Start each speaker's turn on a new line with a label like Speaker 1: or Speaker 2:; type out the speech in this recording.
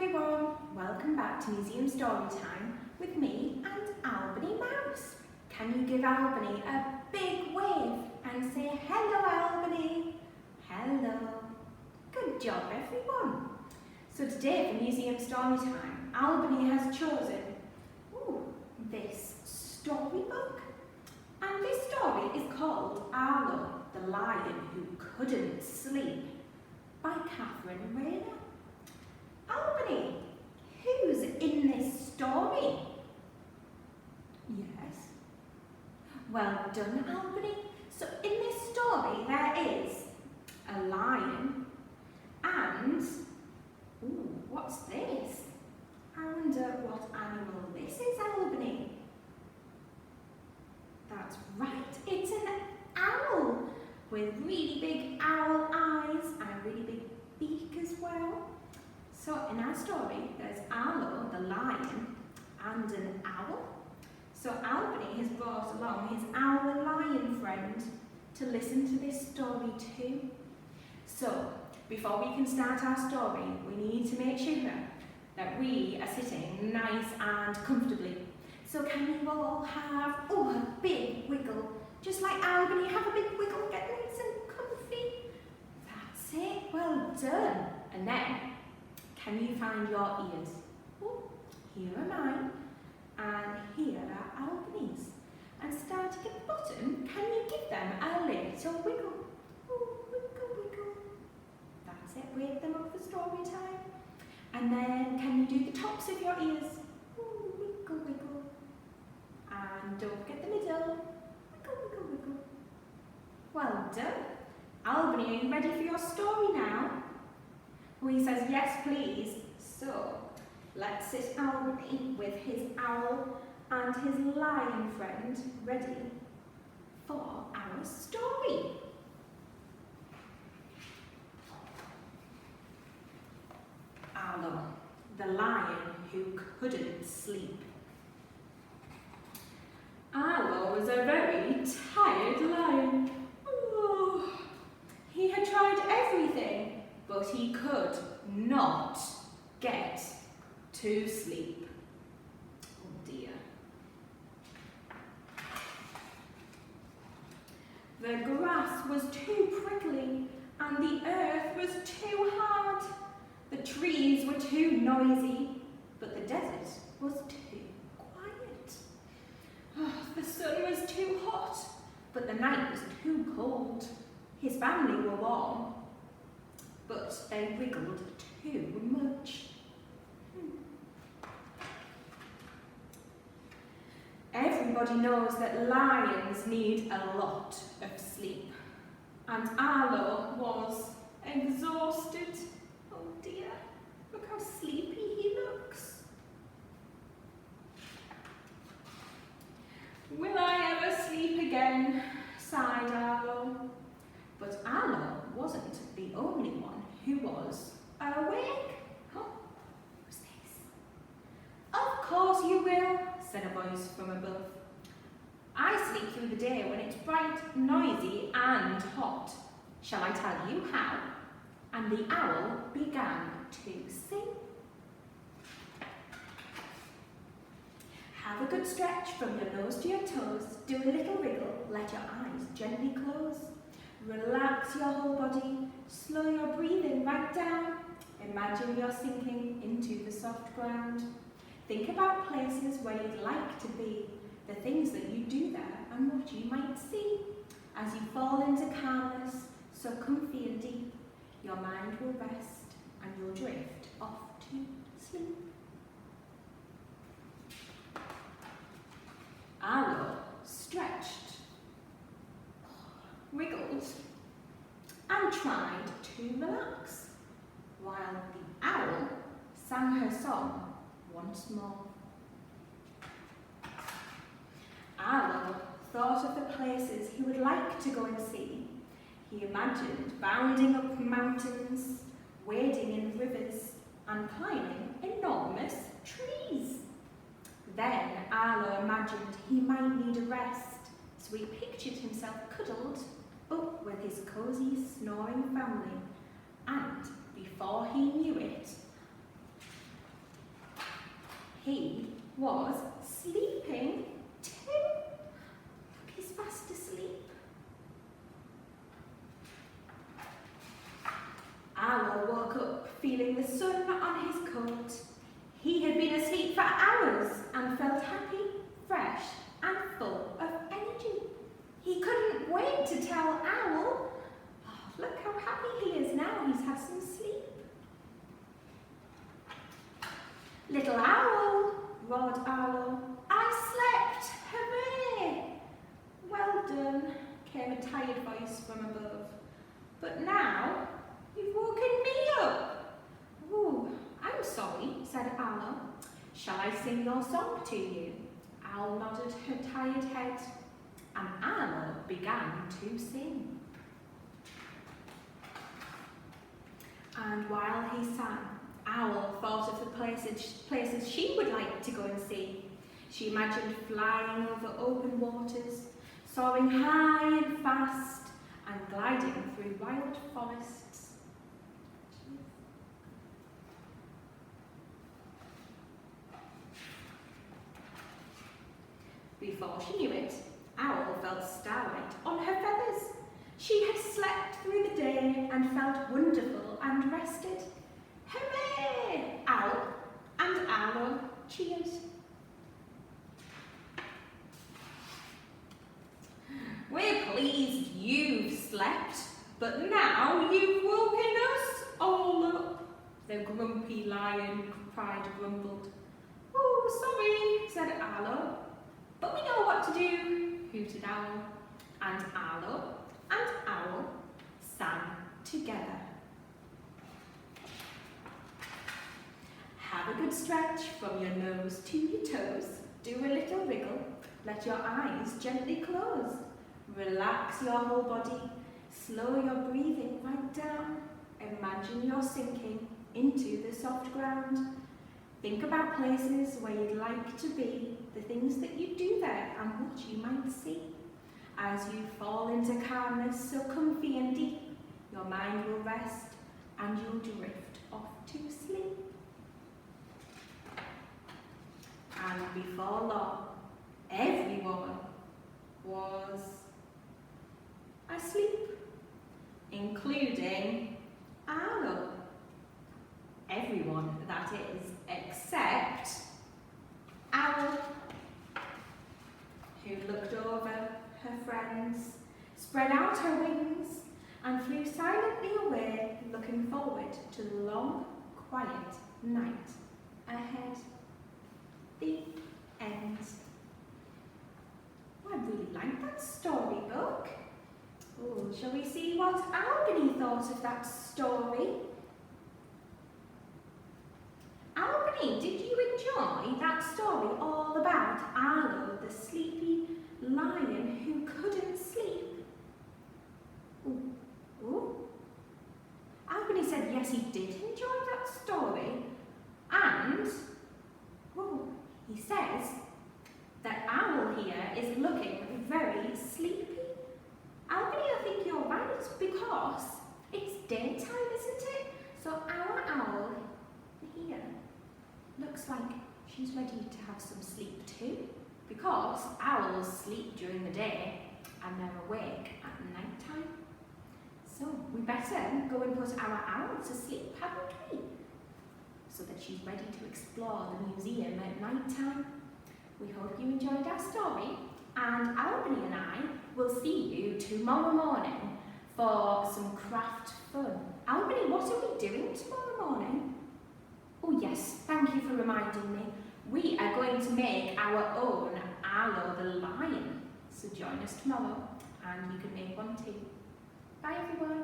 Speaker 1: everyone, welcome back to Museum Storytime with me and Albany Mouse. Can you give Albany a big wave and say hello Albany? Hello. Good job everyone. So today for Museum Storytime, Albany has chosen this storybook. And this story is called Arlo, the Lion Who Couldn't Sleep by Rayner. Albany, who's in this story? Yes. Well done, Albany. So in this story there is a lion and, what's this? I wonder what animal this is, Albany. That's right, it's an owl with really big owl eyes and a really big beak as well. So in our story, there's Arlo, the lion, and an owl. So Albany has brought along his owl and lion friend to listen to this story too. So before we can start our story, we need to make sure that we are sitting nice and comfortably. So can you all have a big wiggle? Just like Albany, have a big wiggle, get nice and comfy. That's it, well done. And then, can you find your ears? Here are mine, and here are Albany's. And starting at the bottom, can you give them a little wiggle? Wiggle, wiggle. That's it, wake them up for story time. And then, can you do the tops of your ears? Wiggle, wiggle. And don't forget the middle. Wiggle, wiggle, wiggle. Well done. Albany, are you ready for your story now? He says, yes, please. So, let's sit Albany with his owl and his lion friend ready for our story. Arlo, the lion who couldn't sleep. Arlo was a very tired lion. He had tried everything, but he could not get to sleep. Oh dear. The grass was too prickly and the earth was too hard. The trees were too noisy, but the desert was too quiet. The sun was too hot, but the night was too cold. His family were warm, but they wriggled too much. Everybody knows that lions need a lot of sleep, and Arlo was exhausted. Oh dear, look how sleepy he looks. Will I ever sleep again? Sighed Arlo. But Arlo wasn't the only one who was awake. Who's this? Of course you will, said a voice from above. I sleep through the day when it's bright, noisy and hot. Shall I tell you how? And the owl began to sing. Have a good stretch from your nose to your toes. Do a little wriggle, let your eyes gently close. Relax your whole body, slow your breathing right down. Imagine you're sinking into the soft ground. Think about places where you'd like to be, the things that you do there and what you might see. As you fall into calmness, so comfy and deep, your mind will rest and you'll drift off to sleep. Arlo stretched, wriggled, and tried to relax, while the owl sang her song once more. Arlo thought of the places he would like to go and see. He imagined bounding up mountains, wading in rivers, and climbing enormous trees. Then Arlo imagined he might need a rest, so he pictured himself cuddled up with his cosy, snoring family, and before he knew it, was sleeping too. Look, he's fast asleep. Arlo woke up feeling the sun on his coat. He had been asleep for hours and felt happy, fresh and full of energy. He couldn't wait to tell Owl. Oh, look how happy he is now. He's had some sleep. Little Owl, roared Arlo, I slept! Hooray! Well done, came a tired voice from above. But now you've woken me up. Ooh, I'm sorry, said Arlo. Shall I sing your song to you? Owl nodded her tired head, and Arlo began to sing. And while he sang, Owl thought of the places she would like to go and see. She imagined flying over open waters, soaring high and fast, and gliding through wild forests. Before she knew it, Owl felt starlight on her feathers. She had slept through the day and felt wonderful and rested. Hooray! Owl and Arlo cheered. We're pleased you've slept, but now you've woken us all up, the grumpy lion cried grumbled. Oh, sorry, said Arlo, but we know what to do, hooted Owl, and Arlo and Owl sang together. Have a good stretch from your nose to your toes. Do a little wriggle. Let your eyes gently close. Relax your whole body. Slow your breathing right down. Imagine you're sinking into the soft ground. Think about places where you'd like to be, the things that you do there and what you might see. As you fall into calmness so comfy and deep, your mind will rest and you'll drift off to sleep. And before long, everyone was asleep, including Arlo. Everyone, that is, except Owl, who looked over her friends, spread out her wings, and flew silently away, looking forward to the long, quiet night ahead. The end. Oh, I really like that storybook. Oh, shall we see what Albany thought of that story? Albany, did you enjoy that story all about Arlo, the sleepy lion who couldn't sleep? Ooh. Ooh. Albany said yes, he did enjoy that story, and he says that Owl here is looking very sleepy. Albany, I think you're right, because it's daytime, isn't it? So our owl here looks like she's ready to have some sleep too, because owls sleep during the day and they're awake at night time. So we better go and put our owl to sleep, haven't we? So that she's ready to explore the museum at night time. We hope you enjoyed our story, and Albany and I will see you tomorrow morning for some craft fun. Albany, what are we doing tomorrow morning? Oh yes, thank you for reminding me. We are going to make our own Arlo the lion. So join us tomorrow and you can make one too. Bye everyone.